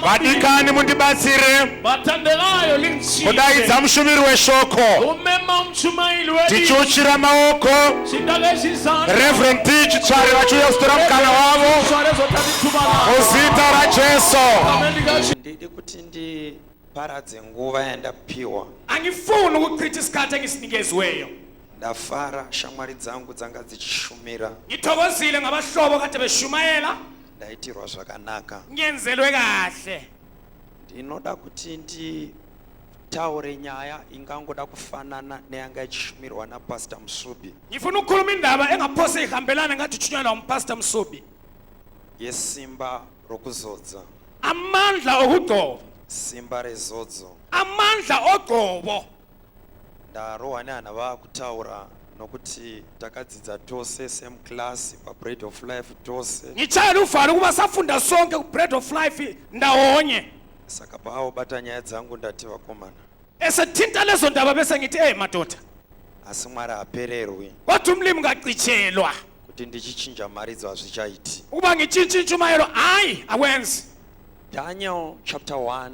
vadikani mundibatsire kudaidza mushumiri weshoko tichiuchira maoko Reverend T Chitswari vachiuya kutora mukana wavo muzita raJesu. Ndidi kuti ndiparadze nguva yandapiwa. Angifuni ukuchitha isikhathi engisinikeziweyo. Ndafara shamwari dzangu dzanga dzichishumira. Ngithokozile ngabahlobo kade beshumayela. Ndaitirwa zvakanaka. Ngenzelwe kahle. Ndinoda kuti nditaure nyaya ingangoda kufanana neyanga ichishumirwa naPastor Musubi. Ngifuna ukukhuluma indaba engaphose ihambelana ngathi utshunywa uMpastor Musubi. Yesimba rokuzodza. Amandla okugcoba. Simba rezodzo. Amandla ogcobo. Ndarohwa nevanhu vakutaura nokuti takadzidza tose same class paBread of Life tose. Ngitshayela uvalo kuba safunda sonke kuBread of Life ndawonye. Saka paawobata nyaya dzangu ndati vakomana. Esethinta lezo ndaba bese ngithi madoda. Asi Mwari hapererwi. Kodwa umlimi ngacitshelwa. Kuti ndichichinja mari dzazvichaiti. Ukuba ngitshintsha intshumayelo hayi akwenzi. Daniel chapter 1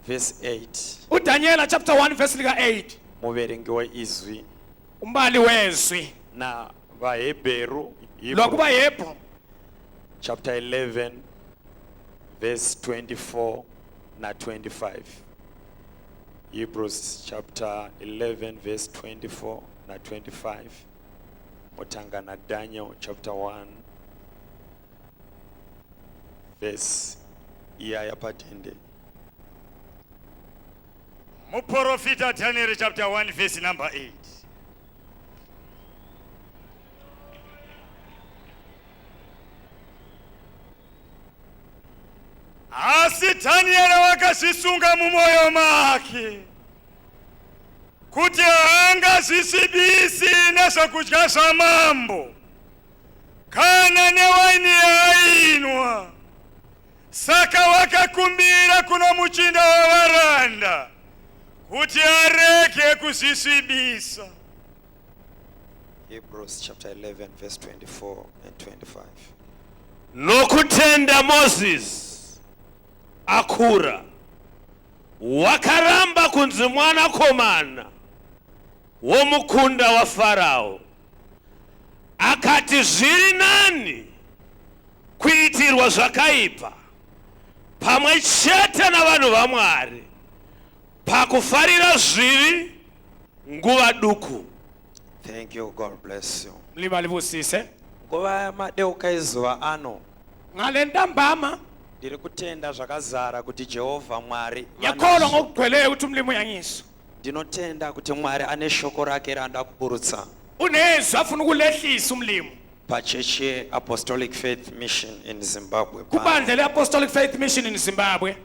verse 8. uDaniel chapter 1 verse lika 8. Muverengi weizwi. Umbali wezwi. Na vaHebheru. Lokuba Hebrew. Chapter 11 verse 24 na 25. Hebrews chapter 11 verse 24 na 25. Motanga na Daniel chapter 1 verse iya patende. Muprofita Daniel chapter 1 verse number 8. Asi Daniel wakazvisunga mumwoyo make kuti haangazvisvibisi nezvokudya zvamambo kana newaini yainwa. Saka wakakumbira kuno muchinda wavaranda kuti arege kuzvisvibisa. Hebrews chapter 11 verse 24 and 25. Nokutenda Moses akura wakaramba kunzi mwana komana womukunda wa Farao, akati zviri nani kuitirwa zvakaipa pamwe chete navanhu vaMwari pakufarira zvivi nguva duku. Thank you, God bless you. Mlima livusise. Nguva madeuka izuva ano. Ngale ntambama ndiri kutenda zvakazara kuti Jehovha Mwari yakholwa ngokugcweleyo ukuthi umlimi uyangiswa. Ndinotenda kuti Mwari ane shoko rake randa kuburutsa. Unezwi afuna ukulehlisa umlimi. Pacheche Apostolic Faith Mission in Zimbabwe. Kubandla leApostolic Faith Mission in Zimbabwe.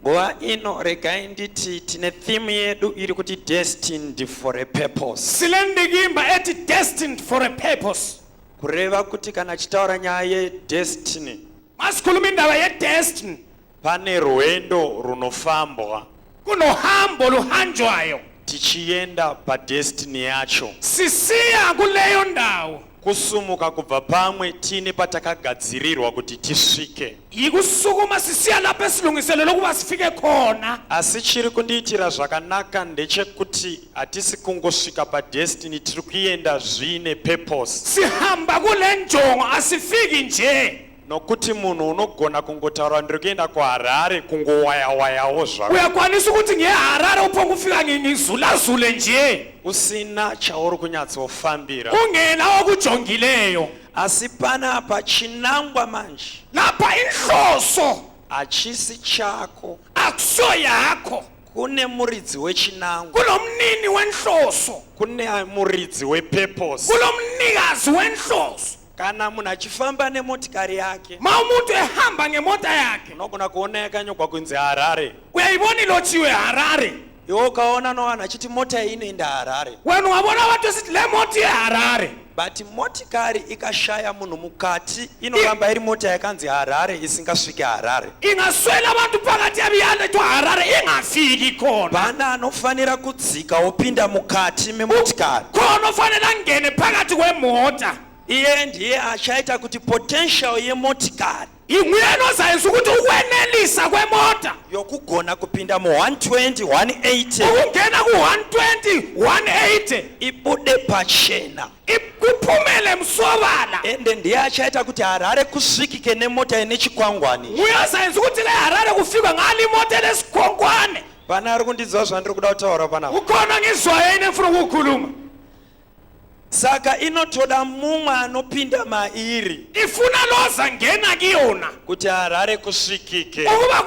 Nguva ino regai nditi tine theme yedu iri kuti destined for a purpose. Silendikimba ethi destined for a purpose. Kureva kuti kana chitaura nyaya yedestiny. Masikhuluma indaba yedestiny. Pane rwendo runofambwa. Kunohambo luhanjwayo. Tichienda padestiny yacho. Sisiya kuleyo ndawo. Kusumuka kubva pamwe tine patakagadzirirwa kuti tisvike. Ikusukuma sisiya lapho esilungiselelwe ukuba sifike khona. Asi chiri kundiitira zvakanaka ndechekuti hatisi kungosvika padestiny, tiri kuenda zvine purpose. Sihamba kule njongo asifiki nje. Nokuti munhu unogona kungotaura ndiri kuenda kuHarare kungowayawayawo zvako. Uyakwanisa ukuthi ngeHarare uphonga ufika ngizulazule nje. Usina chauri kunyatsofambira. Ungena okujongileyo. Asi panapa chinangwa manje. Lapha inhloso achisi chako. Akuso yakho. Kune muridzi wechinangwa. Kulomnini wenhloso. Kune muridzi wepurpose. Kulomnikazi wenhloso. Kana munhu achifamba nemotikari yake. Ma umuntu ehamba ngemota yakhe. Unogona kuona yakanyogwa kunzi Harare. Uyayibona ilotshiwe Harare. Iwe ukaona novanhu achiti mota iyi inoenda Harare. Wena ungabona watu sithi le mota yeHarare. But motikari ikashaya munhu mukati inoramba iri mota yakanzi Harare isingasviki Harare. Ingaswela abantu phakathi yabiyana to Harare ingafiki khona. Bana anofanira kudzika opinda mukati memotikari. Khona ofanele angene phakathi kwemota. Iye ndiye achaita kuti potential yemotikari inguyena ozayenza ukuthi ukwenelisa kwemotikari yokugona kupinda mu 120 180 ukungena ku-120 180 ibude pachena kuphumele msobala ende ndiyachaita kuti Harare kusvikike nemota ine chikwangwani. uyasayenza ukuthi le Harare kufika ngalo imoto lesikhonkwane. Pana ari kundidziwa zvandiri kuda kutaura pana ukhona ngizwayo ine ndifuna ukukhuluma. saka inotoda mumwe anopinda mairi ifuna loza ngena kuyona kuti Harare kusvikike ukuba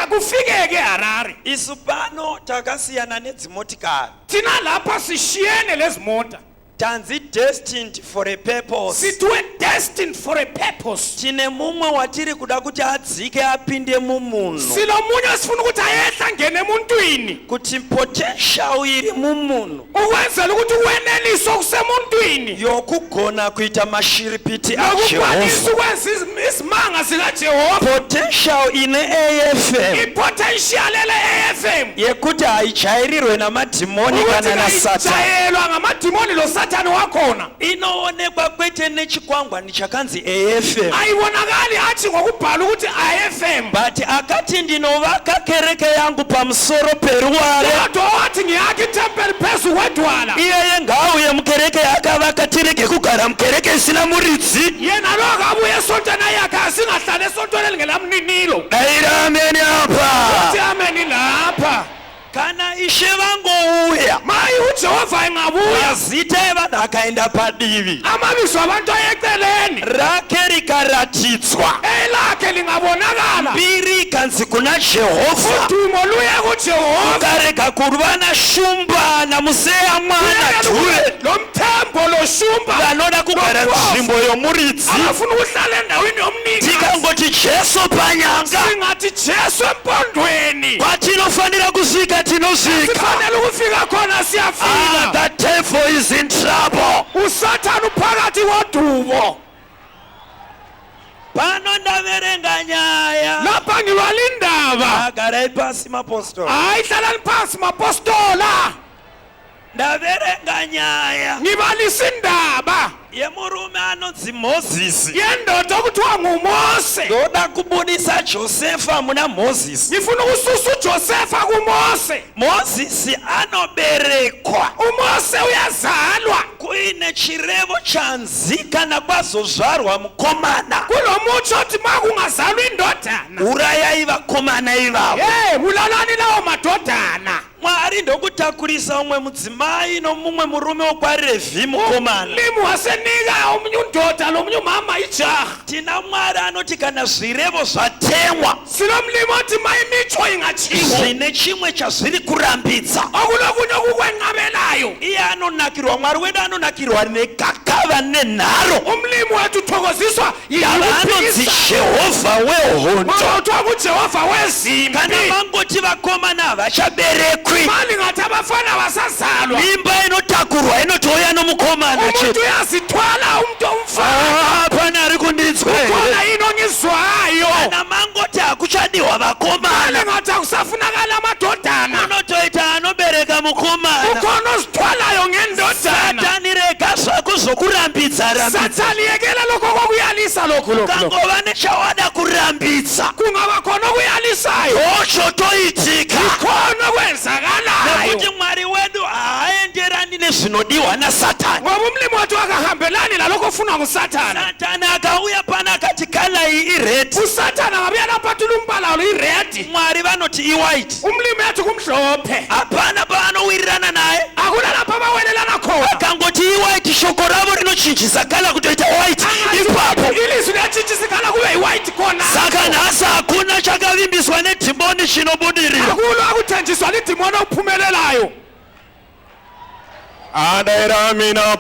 kufikeke Harare. isu pano takasiyana nedzimotikari thina lapha sishiyene lezi mota tanzi destined for a purpose. sithiwe destined for a purpose. Tine mumwe watiri kuda kuti adzike apinde mumunhu silomunye sifuna ukuthi ayehla ngene emuntwini kuti potential iri mumunhu ukwenzela ukuthi uwenelise okusemuntwini yokugona kuita mashiripiti nokukwanisa aJehova. ukwenza izimanga zikaJehova. Potential ine AFM ipotential ele AFM yekuti haijairirwe namadhimoni kana nasatani ayelwa ngamadimoni lo Satani wakhona inoonekwa kwete nechikwangwani chakanzi AFM ayibonakali athi ngokubhala ukuthi AFM but akati ndinovaka kereke yangu pamusoro peruware kodwa wathi ngiyakha itempeli phezu kwedwala iyeye ngauye mukereke yakavaka tirege kugara mukereke isina muridzi yena lokho abuye esontweni ayakhe asingahlali esontweni elingelamninilo. airameni apa uthi ameni lapha kana ishe vangouya mayi uJehova engabuya zita evanhu akaenda padivi amabizo abantu ayeceleni rake rikaratidzwa elakhe lingabonakala mbiri ikanzi kuna Jehovha udumo luye kuJehova ukarega kurwa nashumba namuseya mwana dhure lo mthembo lo shumba vanoda kugara nzvimbo yomuridzi abafuna ukuhlala endaweni yomnikazi tikangoti Jesu panyanga singathi Jesu empondweni kwatinofanira kusvika tinosvika. sifanele ukufika khona siyafika. The devil is in trouble. uSathane uphakathi kodubo Pano ndaverenga nyaya lapha ngibala indaba agarai pasi mapostoli ayihlalani phansi mapostola ndaverenga nyaya ngibalisa indaba yemurume anonzi Mozisi yendoda okuthiwa nguMose. ndoda kubudisa Josefa muna Mozisi. ngifuna ukususa uJosefa kuMose. Mozisi anoberekwa uMose uyazalwa kuine chirevo chanzika nakwazozvarwa mukomana kulo mutsho othi makungazalwa indodana urayai vakomana ivavo bulalani lawo madodana. Mwari ndokutakurisa umwe mudzimai nomumwe murume wokwaRevhi mukomana. Umlimi wasenika omunye undoda lomunye umama ijaha. Tina Mwari anoti kana zvirevo zvatemwa silomlimi oti maimicho ingachiwa zvine chimwe chazviri kurambidza okulokunye okukwenqabelayo. iye anonakirwa Mwari wedu anonakirwa negakava nenharo umlimi wethu uthokoziswa yavanonzi Jehovha wehondo uthiwa kuJehova wezimpi. kana mangoti vakomana havachaberekwi mali ngathi abafana basazalwa mimba inotakurwa inotouya nomukomana umuntu uyazithwala umuntu omfana. pana ari kundinzwera khona yini ongizwayo kana mangoti hakuchadiwa mali vakomana ngathi akusafunakala amadodana unotoita anobereka mukomana ukhona ozithwalayo ngendodana. Satani rega zvako zvokurambidza rambidza Sathane yekela lokho kokuyalisa lokho kangova nechawada kurambidza kungaba khona okuyalisayo ocho toitika khona okwenzakalayo nekuti Mwari wedu haaenderani nezvinodiwa naSatani. ngoba umlimi wethu akahambelani lalokho ofunwa nguSathane. Satani akauya pana akati kala iyi iredi uSathane angabuya lapha athula umbala lo iredi Mwari vanoti iwhite umlimi wethu kumhlophe hapana paanowirirana naye akuna lapha abawelelana khona. akangoti iwhite shoko ravo rinochinjisa kala kutoita white ipapo ilizwi liyachinjisikala kube yi-white khona saka nhasi hakuna chakavimbiswa nedhimoni chinobudirira akulo akuthenjiswa lidimoni okuphumelelayo. andairamina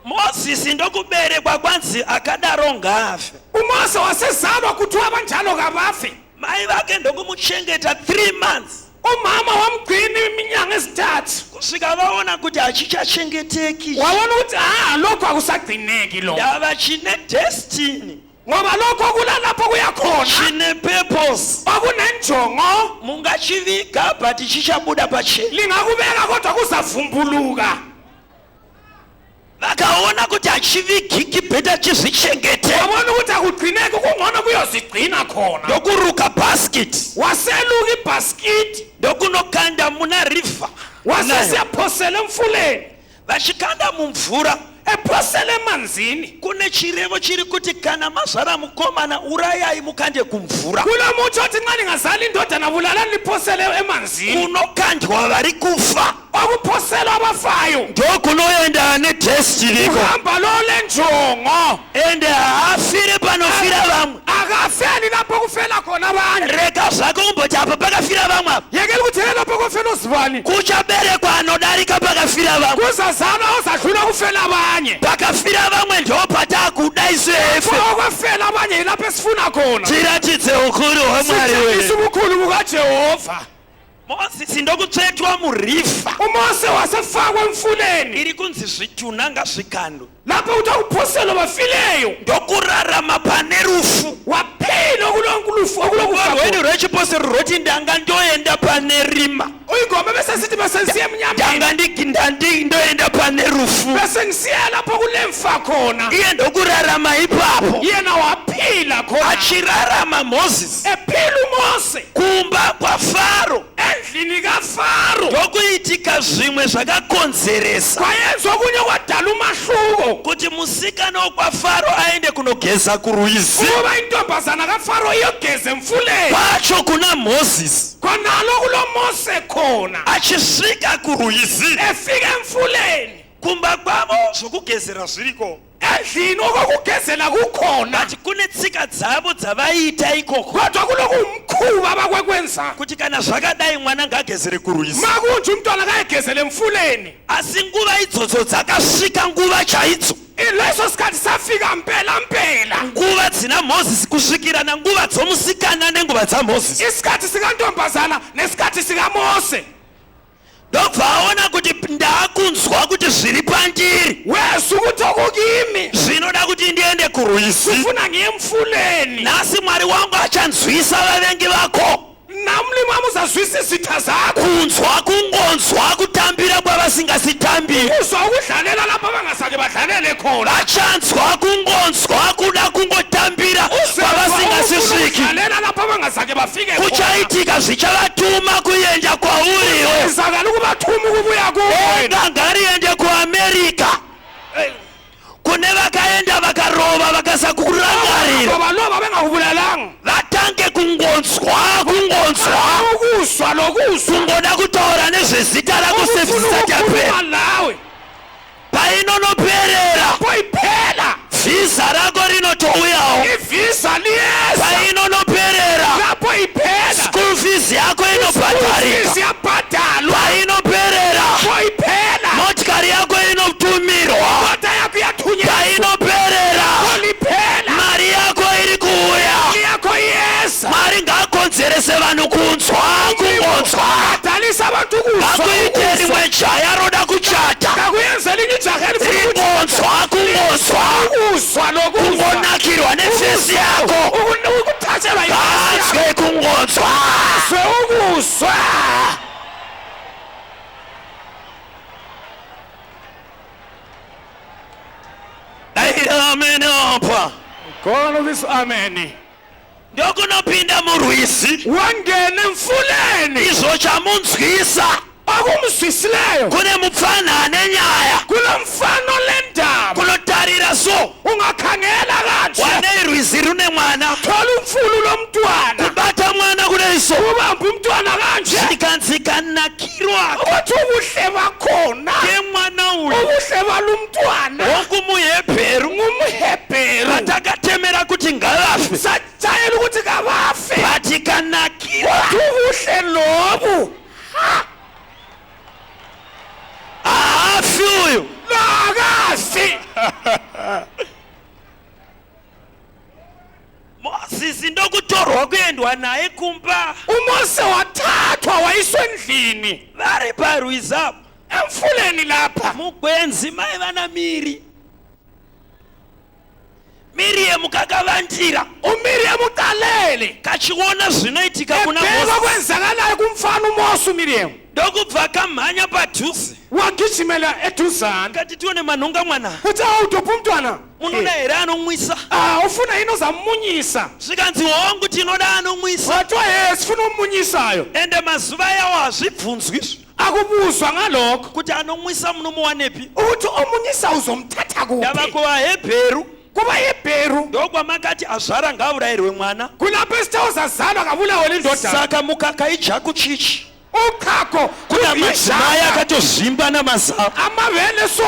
Mozisi ndokuberekwa kwanzi akadaro ngafe uMose wasezalwa kuthiwa banjalo kabafi. mai vake ndokumuchengeta 3 months umama wamgcina iminyanga ezithathu kusvika vaona kuti hachichachengeteki wabona ukuthi lokho akusagcineki lo ndava chine destiny ngoba lokho kulalapho kuyakhona chine purpose okunenjongo mungachiviga but chichabuda pachena lingakubeka kodwa kuzavumbuluka. vakaona kuti achivigiki bhedha chizvichengete wabona ukuthi akugcineki kungcono kuyozigcina khona ndokuruka basket waseluka ibhaskiti ndokunokanda muna river wasesiyaphosela emfuleni vachikanda mumvura ephosela emanzini kune chirevo chiri kuti kana mazvara mukomana urayai mukande kumvura kulo mutsho othi nxa ningazali indodana bulalani liphosele emanzini kunokandwa vari kufa okuphosela abafayo ndokunoenda nedestiny uhamba lo lenjongo ende haafire panofira vamwe akafeli lapho kufela khona abanye reka zvako kumboti apa pakafira vamwe apa yekeli ukuthi lapho kufela uzibani kuchaberekwa anodarika pakafira vamwe kuzazana ozadlula kufela abanye pakafira vamwe ndopatakuda isefe okwefela abanye yilapho esifuna khona tiratidze ukuru hwamwari sitshengise wedu ubukhulu bukajehova mozisi ndokutsvetwa murifa umose wasefakwa emfuleni iri kunzi zvitunanga zvikando lapho uthi awuphosela bafileyo ndokurarama pane rufu waphila okulonkulufu rwenu rwechiposero rwoti ndanga ndoenda pane rima uyingoma bese sithi bese ngisiye emnyameni ndanga ndoenda pane rufu bese ngisiya lapho kulemfa khona iye ndokurarama ipapo yena waphila khona achirarama mozisi ephila umose kumba kwafaro endlini kafaro ndokuitika zvimwe zvakakonzeresa kwayenzwa okunye kwadala umahluko kuti musikana wokwafaro aende kunogeza kurwizi kuba intombazana kafaro iyogeza emfuleni kwacho kuna mozisi khonalo kulo mose khona achisvika kurwizi efika emfuleni kumba kwavo zvokugezera zviriko endlini okokugezela kukhona kati kune tsika dzavo dzavaiita ikoko kodwa kulokumkhuba abakwekwenza kuti kana zvakadai mwana ngagezere kurwizi makunje umntwana kayegezele emfuleni asi nguva idzodzo dzakasvika nguva chaidzo ileso sikhathi safika mpela nguva dzina mozisi kusvikira nanguva dzomusikana nenguva dzamozisi isikhathi sikantombazana nesikhathi sikamose ndobva aona kuti ndakunzwa kuti zviri pandiri wesu ukuthi okukimi zvinoda kuti ndiende kurwizi ufuna ngiye emfuleni nhasi mwari wangu achanzwisa vavengi vako namlimi amuzazwisa izitha zakho kunzwa kungonzwa kutambira kwavasingazitambiri uzwa ukudlalela lapho abangasake badlalele khona achanzwa kungonzwa kuda kungotambira kwavasingasisviki udlalela lapho abangasake bafike khona kuchaitika zvichavatuma kuenda kwauriwe izakala ukubathuma ukubuya kuwe ngangariende kuamerica kune vakaenda vakarova vakasakurangarira babalova bengakubulalanga vatange kungonzwa ukuzwa lokuzwa kungoda kutaura nezvezita rako sezvisati yapera nawe painonoperera poiphela vhiza rako rinotouyawo ivisa liyeza painonoperera lapho iphela school fees yako inobhadharika siyabhadalwa painoperera poiphela motikari yako inotumirwa kota yakho yathunyezwa painoperera poliphela mari yako iri kuuya yakho yesa mari ngakonzerese vanhu kunzwa kungonzwa adalisa abantu ngakuite rimwe jaya roda kuchata kakuyenzela inye ijaha ringonzwa ukuzwa lokuzwa kungonakirwa nefesi yako ukuthathelwa ngazwe kungonzwa ukuzwa daiameneopa khona ubiso ameni ndokunopinda murwizi wangena emfuleni izvo chamunzwisa akumzwisileyo kune mupfanhane nyaya kulo mfano lendaba kunotarira so ungakhangela kanje wane rwizi rune mwana thola umfulu lomntwana kubata mwana kuleiso ubamba umntwana kanje zikanzikanakirwa ukuthi ubuhle bakhona kemwana uyu ubuhle balumntwana wokumuhebheru ngumhebheru atakatemera kuti ngavafe satshayela ukuthi kabafe bati kanakirwa kodwa ubuhle lobu haafi uyu nakafi mozisi ndokutorwa kuendwa naye kumba umose wathathwa wayiswa endlini vari parwizi apo emfuleni lapha mugwenzi maiva namiri miriemu kakavandira umiriemu uqalele kachiona zvinoitika kuna ebheka mozisi kwenzakalayo kumfana umose umiriemu ndokubva kamhanya padhuze wagijimela eduzane kati tione manhonga mwana uthi awutophi umntwana munona here anomwisa ufuna yini ozamunyisa zvikanzi hongu tinoda anomwisa wathiwa sifuna omunyisayo ende mazuva yawo hazvibvunzwi akubuzwa ngalokho kuti anomwisa munomuwanepi uthi omunyisa uzomthatha ndava kuphi kuvahebheru kuba yebheru ndokwamakati azvara ngaurayirwe mwana kulapho esithawuzazalwa kabulawe lendodana saka mukaka ijaku chichi ukhakho kuna madzimai akatozvimba namazavo amavele so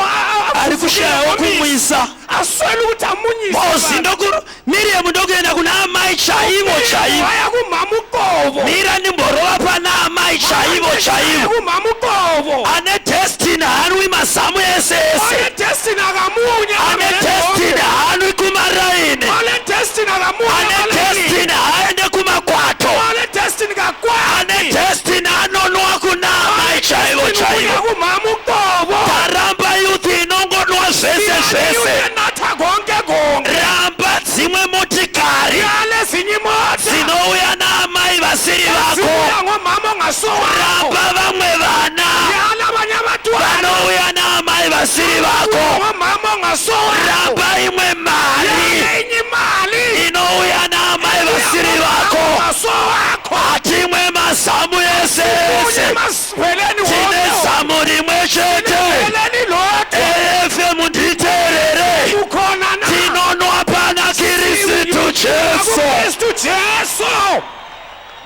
ari kushayawo kumwisa aswele ukuthi amunyise bozi miriamu ndokuenda kuna amai chaivo chaivo waya kumama uqobo mira ndimborova pana amai chaivo chaivo kumama uqobo ane destiny hanwi mazamu ese ole destiny akamunye ane destiny hanwi kumaraini ole destiny akamunye ane destiny haende kumakwato ole destiny kakwani ane destiny anonwa kuna amai chaivo chaivo kumama uqobo taramba yuthi inongonwa zvese zvese natha konke ramba dzimwe motikari yale zinye imota dzinouya naamai vasiri vako zibuya ngomama ongasowa ramba vamwe vana yale abanye abatwana vanouya naamai vasiri vako ngomama ongasowa ramba imwe mari yale inye imali inouya naamai vasiri vako ongasowakho hatimwe mazamu ese ese masipheleni tine zamu rimwe chete peleni lodwa efe munditerere ukhona na tinonwa pana kirisitu jesu Kristu Jesu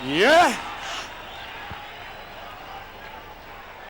yeah